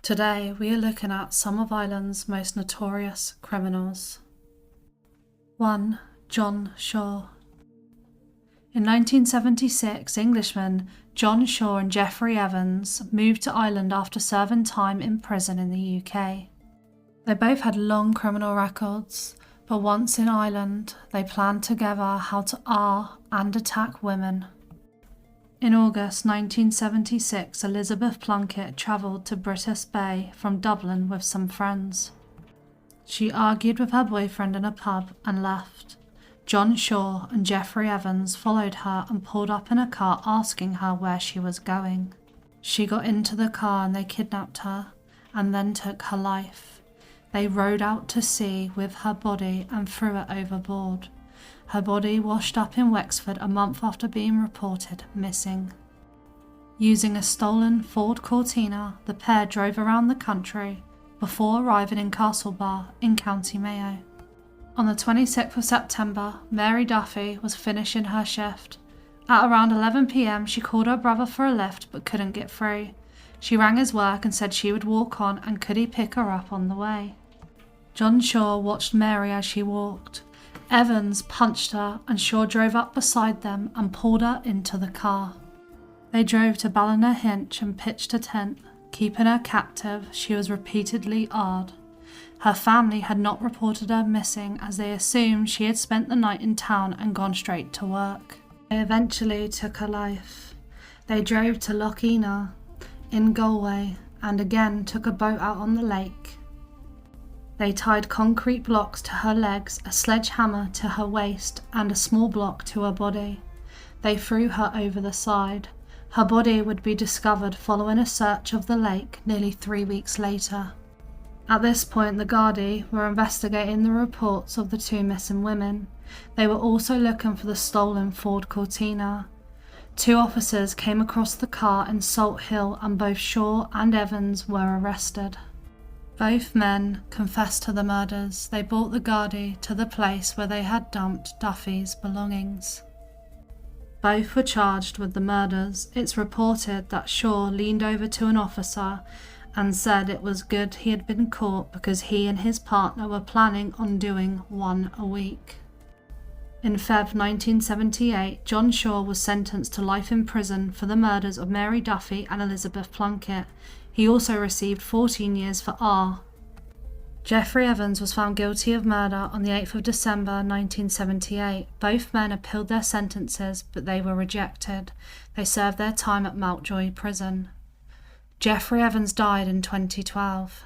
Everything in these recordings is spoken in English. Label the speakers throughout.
Speaker 1: Today we are looking at some of Ireland's most notorious criminals. 1. John Shaw. In 1976, Englishmen John Shaw and Geoffrey Evans moved to Ireland after serving time in prison in the UK. They both had long criminal records, but once in Ireland, they planned together how to and attack women. In August 1976, Elizabeth Plunkett travelled to British Bay from Dublin with some friends. She argued with her boyfriend in a pub and left. John Shaw and Geoffrey Evans followed her and pulled up in a car asking her where she was going. She got into the car and they kidnapped her and then took her life. They rowed out to sea with her body and threw it overboard. Her body washed up in Wexford a month after being reported missing. Using a stolen Ford Cortina, the pair drove around the country before arriving in Castlebar in County Mayo. On the 26th of September, Mary Duffy was finishing her shift. At around 11 p.m, she called her brother for a lift but couldn't get through. She rang his work and said she would walk on and could he pick her up on the way. John Shaw watched Mary as she walked. Evans punched her and Shaw drove up beside them and pulled her into the car. They drove to Ballinaghinch and pitched a tent. Keeping her captive, she was repeatedly arred. Her family had not reported her missing as they assumed she had spent the night in town and gone straight to work. They eventually took her life. They drove to Lough Ena in Galway and again took a boat out on the lake. They tied concrete blocks to her legs, a sledgehammer to her waist, and a small block to her body. They threw her over the side. Her body would be discovered following a search of the lake nearly 3 weeks later. At this point, the Gardaí were investigating the reports of the two missing women. They were also looking for the stolen Ford Cortina. 2 officers came across the car in Salt Hill and both Shaw and Evans were arrested. Both men confessed to the murders. They brought the Gardaí to the place where they had dumped Duffy's belongings. Both were charged with the murders. It's reported that Shaw leaned over to an officer and said it was good he had been caught because he and his partner were planning on doing 1 a week. In Feb 1978, John Shaw was sentenced to life in prison for the murders of Mary Duffy and Elizabeth Plunkett. He also received 14 years for Geoffrey Evans was found guilty of murder on the 8th of December 1978. Both men appealed their sentences, but they were rejected. They served their time at Mountjoy Prison. Geoffrey Evans died in 2012.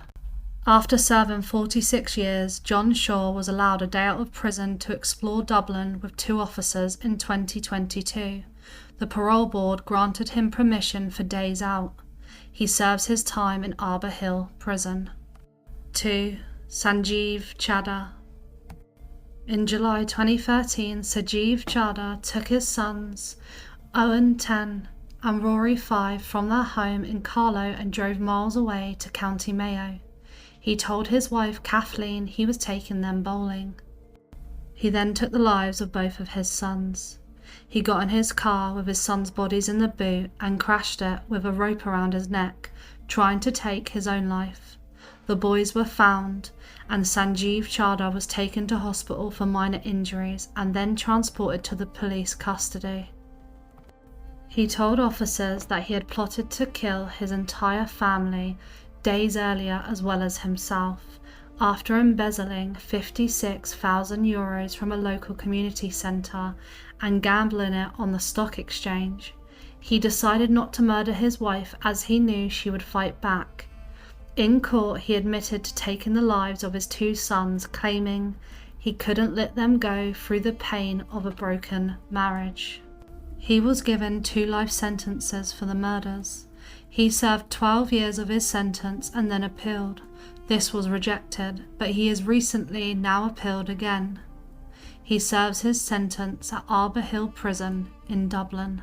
Speaker 1: After serving 46 years, John Shaw was allowed a day out of prison to explore Dublin with 2 officers in 2022. The parole board granted him permission for days out. He serves his time in Arbor Hill Prison. 2. Sanjeev Chada. In July 2013, Sanjeev Chada took his sons, Owen 10 and Rory 5, from their home in Carlow and drove miles away to County Mayo. He told his wife Kathleen he was taking them bowling. He then took the lives of both of his sons. He got in his car with his sons' bodies in the boot and crashed it with a rope around his neck, trying to take his own life. The boys were found, and Sanjeev Chada was taken to hospital for minor injuries and then transported to the police custody. He told officers that he had plotted to kill his entire family days earlier as well as himself, after embezzling €56,000 from a local community centre and gambling it on the stock exchange. He decided not to murder his wife as he knew she would fight back. In court, he admitted to taking the lives of his 2 sons, claiming he couldn't let them go through the pain of a broken marriage. He was given 2 life sentences for the murders. He served 12 years of his sentence and then appealed. This was rejected, but he has recently now appealed again. He serves his sentence at Arbor Hill Prison in Dublin.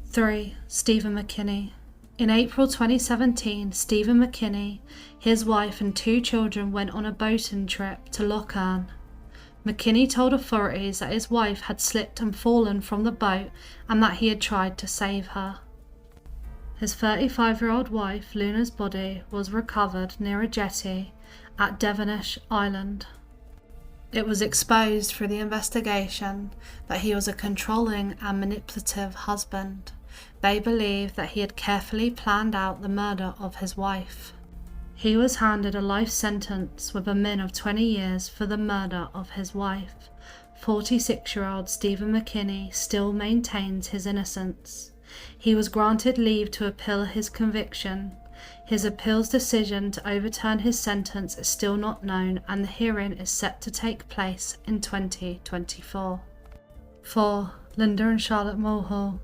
Speaker 1: 3. Stephen McKinney. In April 2017, Stephen McKinney, his wife and 2 children went on a boating trip to Lough Erne. McKinney told authorities that his wife had slipped and fallen from the boat and that he had tried to save her. His 35-year-old wife, Luna's body, was recovered near a jetty at Devonish Island. It was exposed through the investigation that he was a controlling and manipulative husband. They believed that he had carefully planned out the murder of his wife. He was handed a life sentence with a min of 20 years for the murder of his wife. 46-year-old Stephen McKinney still maintains his innocence. He was granted leave to appeal his conviction. His appeal's decision to overturn his sentence is still not known, and the hearing is set to take place in 2024. 4. Linda and Charlotte Mulhall.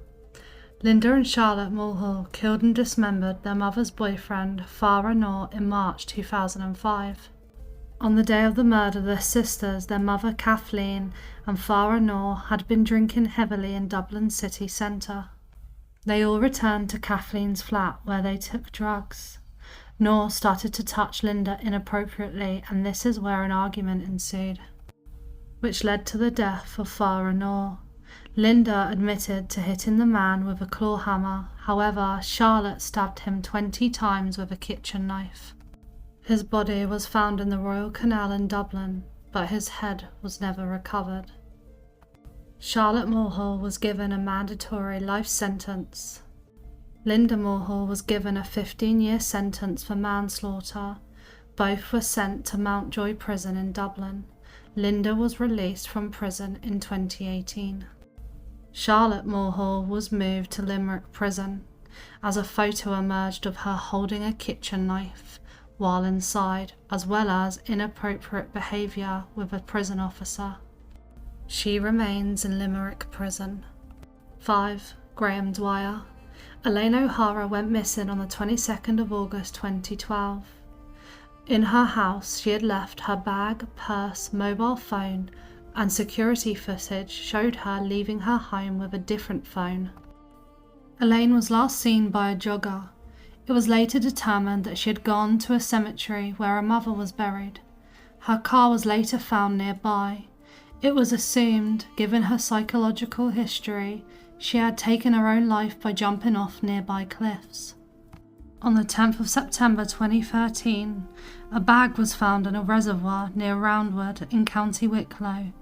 Speaker 1: Linda and Charlotte Mulhall killed and dismembered their mother's boyfriend, Farah Noor, in March 2005. On the day of the murder, their sisters, their mother Kathleen and Farah Noor, had been drinking heavily in Dublin city centre. They all returned to Kathleen's flat where they took drugs. Noor started to touch Linda inappropriately, and this is where an argument ensued, which led to the death of Farah Noor. Linda admitted to hitting the man with a claw hammer. However, Charlotte stabbed him 20 times with a kitchen knife. His body was found in the Royal Canal in Dublin, but his head was never recovered. Charlotte Mulhall was given a mandatory life sentence. Linda Mulhall was given a 15-year sentence for manslaughter. Both were sent to Mountjoy Prison in Dublin. Linda was released from prison in 2018. Charlotte Mulhall was moved to Limerick Prison, as a photo emerged of her holding a kitchen knife while inside, as well as inappropriate behaviour with a prison officer. She remains in Limerick Prison. 5. Graham Dwyer. Elaine O'Hara went missing on the 22nd of August 2012. In her house, she had left her bag, purse, mobile phone, and security footage showed her leaving her home with a different phone. Elaine was last seen by a jogger. It was later determined that she had gone to a cemetery where her mother was buried. Her car was later found nearby. It was assumed, given her psychological history, she had taken her own life by jumping off nearby cliffs. On the 10th of September 2013, a bag was found in a reservoir near Roundwood in County Wicklow.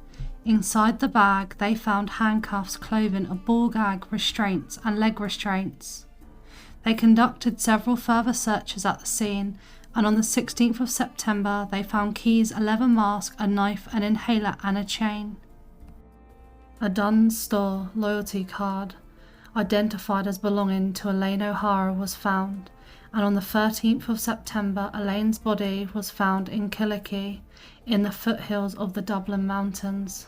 Speaker 1: Inside the bag, they found handcuffs, clothing, a ball gag, restraints, and leg restraints. They conducted several further searches at the scene, and on the 16th of September, they found keys, a leather mask, a knife, an inhaler, and a chain. A Dunn's Store loyalty card, identified as belonging to Elaine O'Hara, was found, and on the 13th of September, Elaine's body was found in Killickey, in the foothills of the Dublin Mountains.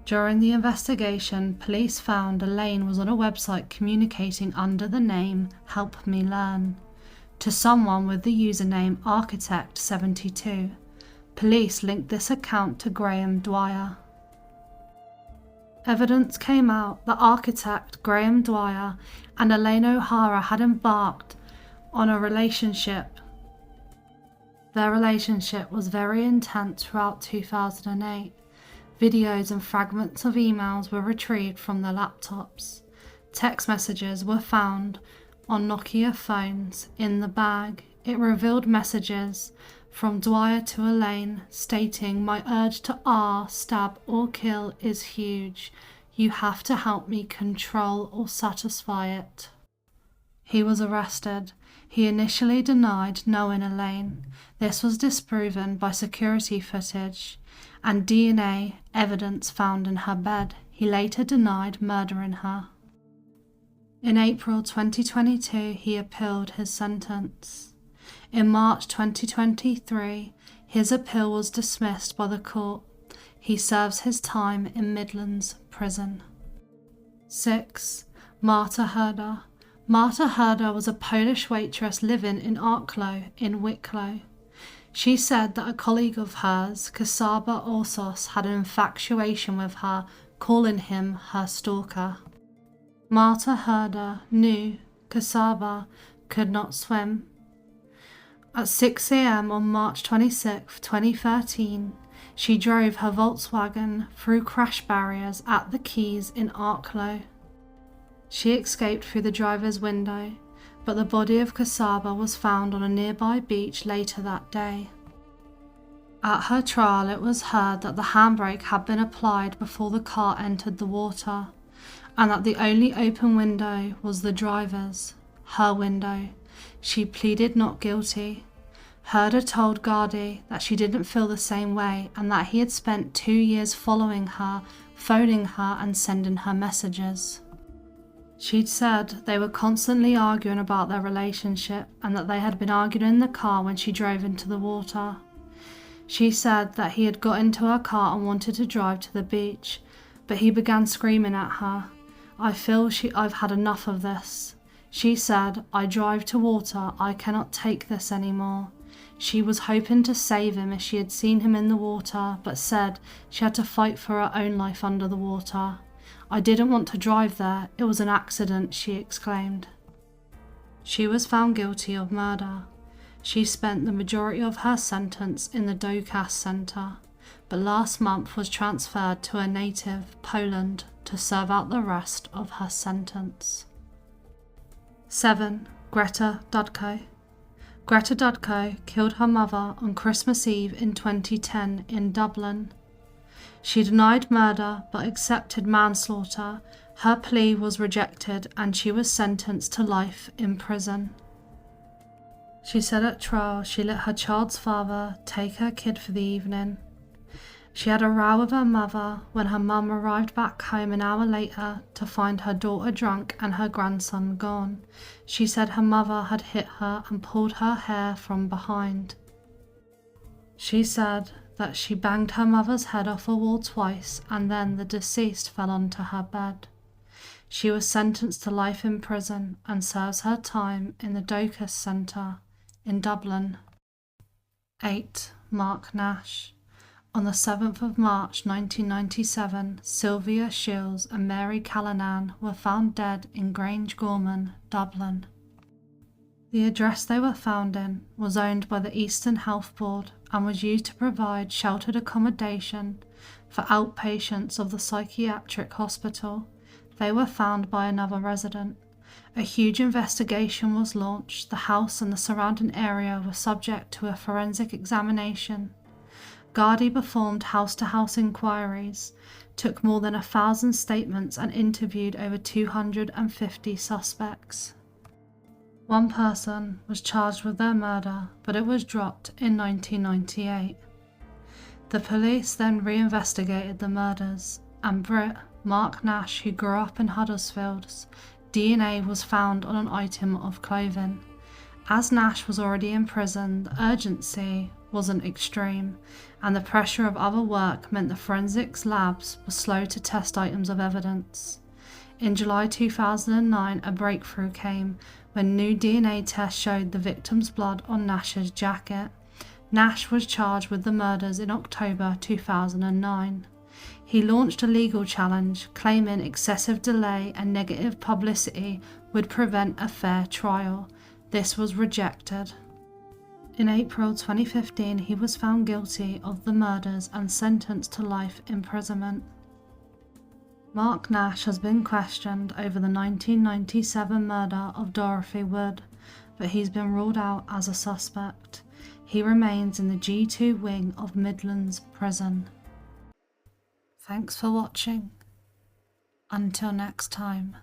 Speaker 1: During the investigation, police found Elaine was on a website communicating under the name Help Me Learn to someone with the username Architect72. Police linked this account to Graham Dwyer. Evidence came out that architect Graham Dwyer and Elaine O'Hara had embarked on a relationship. Their relationship was very intense throughout 2008. Videos and fragments of emails were retrieved from their laptops. Text messages were found on Nokia phones in the bag. It revealed messages from Dwyer to Elaine stating, "My urge to stab or kill is huge. You have to help me control or satisfy it." He was arrested. He initially denied knowing Elaine. This was disproven by security footage and DNA evidence found in her bed. He later denied murdering her. In April 2022, he appealed his sentence. In March 2023, his appeal was dismissed by the court. He serves his time in Midlands Prison. 6. Marta Herder. Marta Herder was a Polish waitress living in Arklow in Wicklow. She said that a colleague of hers, Kasaba Orsos, had an infatuation with her, calling him her stalker. Marta Herder knew Kasaba could not swim. At 6 a.m. on March 26, 2013, she drove her Volkswagen through crash barriers at the Quays in Arklow. She escaped through the driver's window. but the body of Kasaba was found on a nearby beach later that day. At her trial, it was heard that the handbrake had been applied before the car entered the water, and that the only open window was the driver's, her window. She pleaded not guilty. Herder told Gardy that she didn't feel the same way and that he had spent 2 years following her, phoning her and sending her messages. She'd said they were constantly arguing about their relationship and that they had been arguing in the car when she drove into the water. She said that he had got into her car and wanted to drive to the beach, but he began screaming at her. I've had enough of this. She said, I drive to water, I cannot take this anymore. She was hoping to save him as she had seen him in the water, but said she had to fight for her own life under the water. I didn't want to drive there, it was an accident, she exclaimed. She was found guilty of murder. She spent the majority of her sentence in the Docas Centre, but last month was transferred to a native, Poland, to serve out the rest of her sentence. 7. Greta Dudko. Greta Dudko killed her mother on Christmas Eve in 2010 in Dublin. She denied murder but accepted manslaughter. Her plea was rejected and she was sentenced to life in prison. She said at trial she let her child's father take her kid for the evening. She had a row with her mother when her mum arrived back home an hour later to find her daughter drunk and her grandson gone. She said her mother had hit her and pulled her hair from behind. She said that she banged her mother's head off a wall twice and then the deceased fell onto her bed. She was sentenced to life in prison and serves her time in the Docas Centre in Dublin. 8. Mark Nash. On the 7th of March 1997, Sylvia Shields and Mary Callanan were found dead in Grange Gorman, Dublin. The address they were found in was owned by the Eastern Health Board and was used to provide sheltered accommodation for outpatients of the psychiatric hospital. They were found by another resident. A huge investigation was launched. The house and the surrounding area were subject to a forensic examination. Gardy performed house-to-house inquiries, took more than 1,000 statements and interviewed over 250 suspects. One person was charged with their murder, but it was dropped in 1998. The police then reinvestigated the murders, and Brit, Mark Nash, who grew up in Huddersfield, DNA was found on an item of clothing. As Nash was already in prison, the urgency wasn't extreme, and the pressure of other work meant the forensics labs were slow to test items of evidence. In July 2009, a breakthrough came when new DNA tests showed the victim's blood on Nash's jacket. Nash was charged with the murders in October 2009. He launched a legal challenge, claiming excessive delay and negative publicity would prevent a fair trial. This was rejected. In April 2015, he was found guilty of the murders and sentenced to life imprisonment. Mark Nash has been questioned over the 1997 murder of Dorothy Wood, but he's been ruled out as a suspect. He remains in the G2 wing of Midlands Prison. Thanks for watching. Until next time.